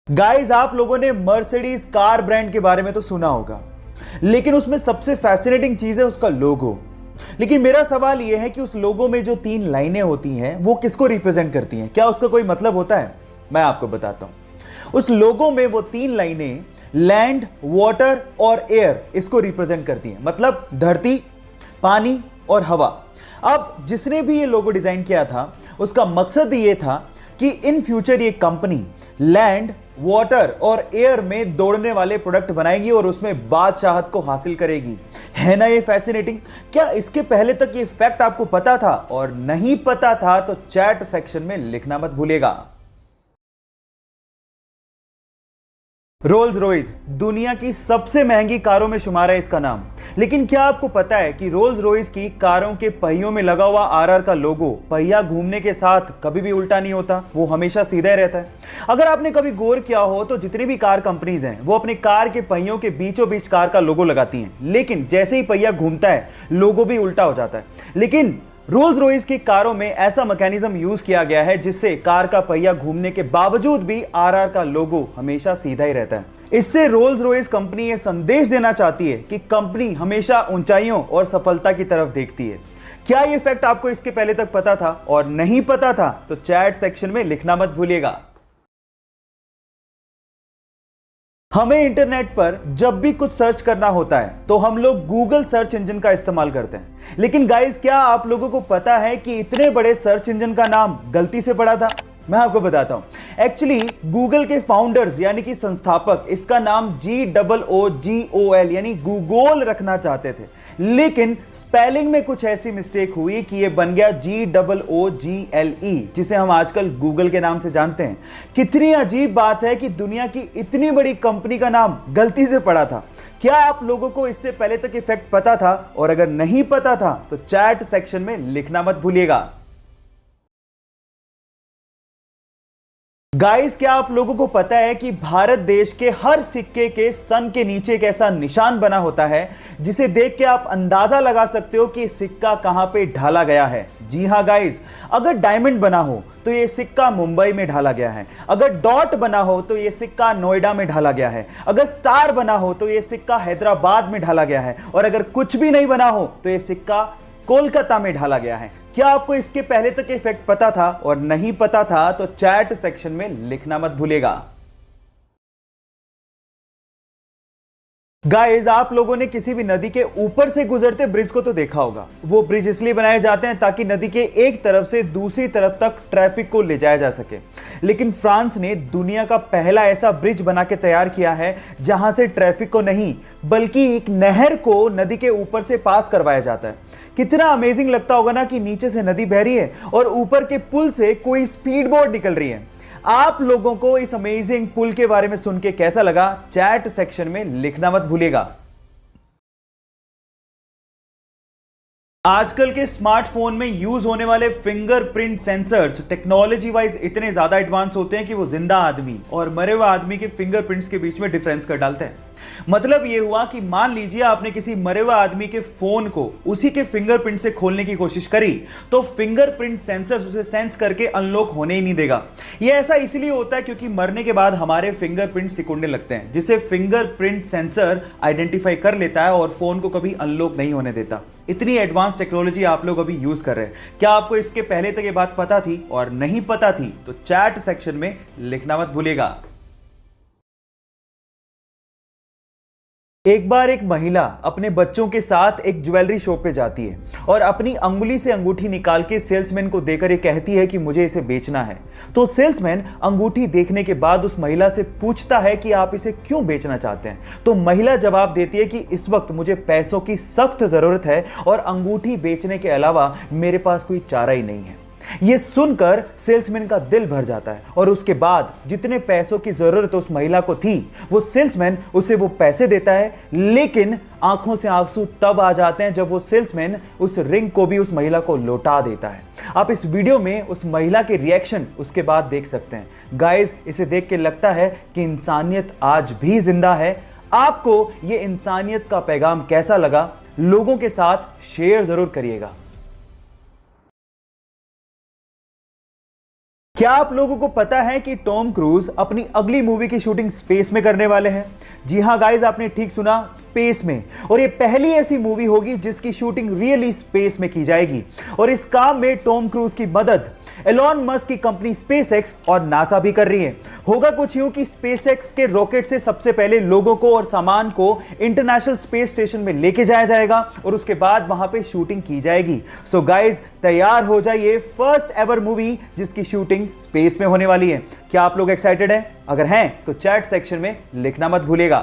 Guys, आप लोगों ने मर्सिडीज कार ब्रांड के बारे में तो सुना होगा, लेकिन उसमें सबसे फैसिनेटिंग चीज है उसका लोगो। लेकिन मेरा सवाल यह है कि उस लोगो में जो 3 लाइनें होती हैं वो किसको रिप्रेजेंट करती हैं? क्या उसका कोई मतलब होता है? मैं आपको बताता हूं। उस लोगो में वो 3 लाइनें लैंड, वाटर और एयर इसको रिप्रेजेंट करती हैं, मतलब धरती, पानी और हवा। अब जिसने भी ये लोगो डिजाइन किया था उसका मकसद ये था कि इन फ्यूचर ये कंपनी लैंड, वाटर और एयर में दौड़ने वाले प्रोडक्ट बनाएगी और उसमें बादशाहत को हासिल करेगी। है ना ये फैसिनेटिंग? क्या इसके पहले तक ये फैक्ट आपको पता था? और नहीं पता था तो चैट सेक्शन में लिखना मत भूलिएगा। रोल्स रॉयस दुनिया की सबसे महंगी कारों में शुमार है इसका नाम। लेकिन क्या आपको पता है कि रोल्स रॉयस की कारों के पहियों में लगा हुआ आरआर का लोगो पहिया घूमने के साथ कभी भी उल्टा नहीं होता, वो हमेशा सीधा ही रहता है। अगर आपने कभी गौर किया हो तो जितनी भी कार कंपनीज हैं वो अपने कार के पहियों के बीचों बीच कार का लोगो लगाती हैं, लेकिन जैसे ही पहिया घूमता है लोगो भी उल्टा हो जाता है। लेकिन रोल्स रॉयस की कारों में ऐसा मैकेनिज्म यूज किया गया है जिससे कार का पहिया घूमने के बावजूद भी आरआर का लोगो हमेशा सीधा ही रहता है। इससे रोल्स रॉयस कंपनी यह संदेश देना चाहती है कि कंपनी हमेशा ऊंचाइयों और सफलता की तरफ देखती है। क्या यह फैक्ट आपको इसके पहले तक पता था? और नहीं पता था तो चैट सेक्शन में लिखना मत भूलिएगा। हमें इंटरनेट पर जब भी कुछ सर्च करना होता है तो हम लोग गूगल सर्च इंजन का इस्तेमाल करते हैं। लेकिन गाइस, क्या आप लोगों को पता है कि इतने बड़े सर्च इंजन का नाम गलती से पड़ा था? मैं आपको बताता हूं। एक्चुअली गूगल के फाउंडर्स यानी कि संस्थापक इसका नाम GOOGOL यानी गूगोल रखना चाहते थे, लेकिन स्पेलिंग में कुछ ऐसी मिस्टेक हुई कि यह बन गया GOOGLE, जिसे हम आजकल गूगल के नाम से जानते हैं। कितनी अजीब बात है कि दुनिया की इतनी बड़ी कंपनी का नाम गलती से पड़ा था। क्या आप लोगों को इससे पहले तक इफेक्ट पता था? और अगर नहीं पता था तो चैट सेक्शन में लिखना मत भूलिएगा। गाइस, क्या आप लोगों को पता है कि भारत देश के हर सिक्के के सन के नीचे एक ऐसा निशान बना होता है जिसे देख के आप अंदाजा लगा सकते हो कि सिक्का कहां पे ढाला गया है? जी हां गाइस, अगर डायमंड बना हो तो यह सिक्का मुंबई में ढाला गया है, अगर डॉट बना हो तो यह सिक्का नोएडा में ढाला गया है, अगर स्टार बना हो तो यह सिक्का हैदराबाद में ढाला गया है, और अगर कुछ भी नहीं बना हो तो यह सिक्का कोलकाता में ढाला गया है। क्या आपको इसके पहले तक इफेक्ट पता था? और नहीं पता था तो चैट सेक्शन में लिखना मत भूलिएगा। गाइस, आप लोगों ने किसी भी नदी के ऊपर से गुजरते ब्रिज को तो देखा होगा। वो ब्रिज इसलिए बनाए जाते हैं ताकि नदी के एक तरफ से दूसरी तरफ तक ट्रैफिक को ले जाया जा सके। लेकिन फ्रांस ने दुनिया का पहला ऐसा ब्रिज बना के तैयार किया है जहां से ट्रैफिक को नहीं बल्कि एक नहर को नदी के ऊपर से पास करवाया जाता है। कितना अमेजिंग लगता होगा ना कि नीचे से नदी बह रही है और ऊपर के पुल से कोई स्पीड बोट निकल रही है। आप लोगों को इस अमेजिंग पुल के बारे में सुन के कैसा लगा? चैट सेक्शन में लिखना मत भूलिएगा। आजकल के स्मार्टफोन में यूज होने वाले फिंगरप्रिंट सेंसर्स टेक्नोलॉजी वाइज इतने ज्यादा एडवांस होते हैं कि वो जिंदा आदमी और मरे हुए आदमी के फिंगरप्रिंट्स के बीच में डिफरेंस कर डालते हैं। मतलब ये हुआ कि मान लीजिए आपने किसी मरे हुए आदमी के फोन को उसी के फिंगरप्रिंट से खोलने की कोशिश करी तो फिंगरप्रिंट सेंसर्स उसे सेंस करके अनलॉक होने ही नहीं देगा। यह ऐसा इसलिए होता है क्योंकि मरने के बाद हमारे फिंगरप्रिंट सिकुड़ने लगते हैं, जिसे फिंगरप्रिंट सेंसर आइडेंटिफाई कर लेता है और फोन को कभी अनलॉक नहीं होने देता। इतनी एडवांस टेक्नोलॉजी आप लोग अभी यूज कर रहे हैं। क्या आपको इसके पहले तक ये बात पता थी? और नहीं पता थी तो चैट सेक्शन में लिखना मत भूलिएगा। एक बार एक महिला अपने बच्चों के साथ एक ज्वेलरी शॉप पे जाती है और अपनी अंगुली से अंगूठी निकाल के सेल्समैन को देकर ये कहती है कि मुझे इसे बेचना है। तो सेल्समैन अंगूठी देखने के बाद उस महिला से पूछता है कि आप इसे क्यों बेचना चाहते हैं? तो महिला जवाब देती है कि इस वक्त मुझे पैसों की सख्त जरूरत है और अंगूठी बेचने के अलावा मेरे पास कोई चारा ही नहीं है। यह सुनकर सेल्समैन का दिल भर जाता है और उसके बाद जितने पैसों की जरूरत उस महिला को थी वो सेल्समैन उसे वो पैसे देता है, लेकिन आंखों से आंसू तब आ जाते हैं जब वो सेल्समैन उस रिंग को भी उस महिला को लौटा देता है। आप इस वीडियो में उस महिला के रिएक्शन उसके बाद देख सकते हैं। गाइस, इसे देख के लगता है कि इंसानियत आज भी जिंदा है। आपको ये इंसानियत का पैगाम कैसा लगा? लोगों के साथ शेयर जरूर करिएगा। क्या आप लोगों को पता है कि टॉम क्रूज अपनी अगली मूवी की शूटिंग स्पेस में करने वाले हैं? जी हां गाइस, आपने ठीक सुना, स्पेस में। और ये पहली ऐसी मूवी होगी जिसकी शूटिंग रियली स्पेस में की जाएगी। और इस काम में टॉम क्रूज की मदद एलॉन मस्क की कंपनी स्पेसएक्स और नासा भी कर रही है। होगा कुछ यूं कि स्पेसएक्स के रॉकेट से सबसे पहले लोगों को और सामान को इंटरनेशनल स्पेस स्टेशन में लेके जाया जाएगा और उसके बाद वहां पे शूटिंग की जाएगी। सो गाइस, तैयार हो जाइए, फर्स्ट एवर मूवी जिसकी शूटिंग स्पेस में होने वाली है। क्या आप लोग एक्साइटेड हैं? अगर हैं तो चैट सेक्शन में लिखना मत भूलिएगा।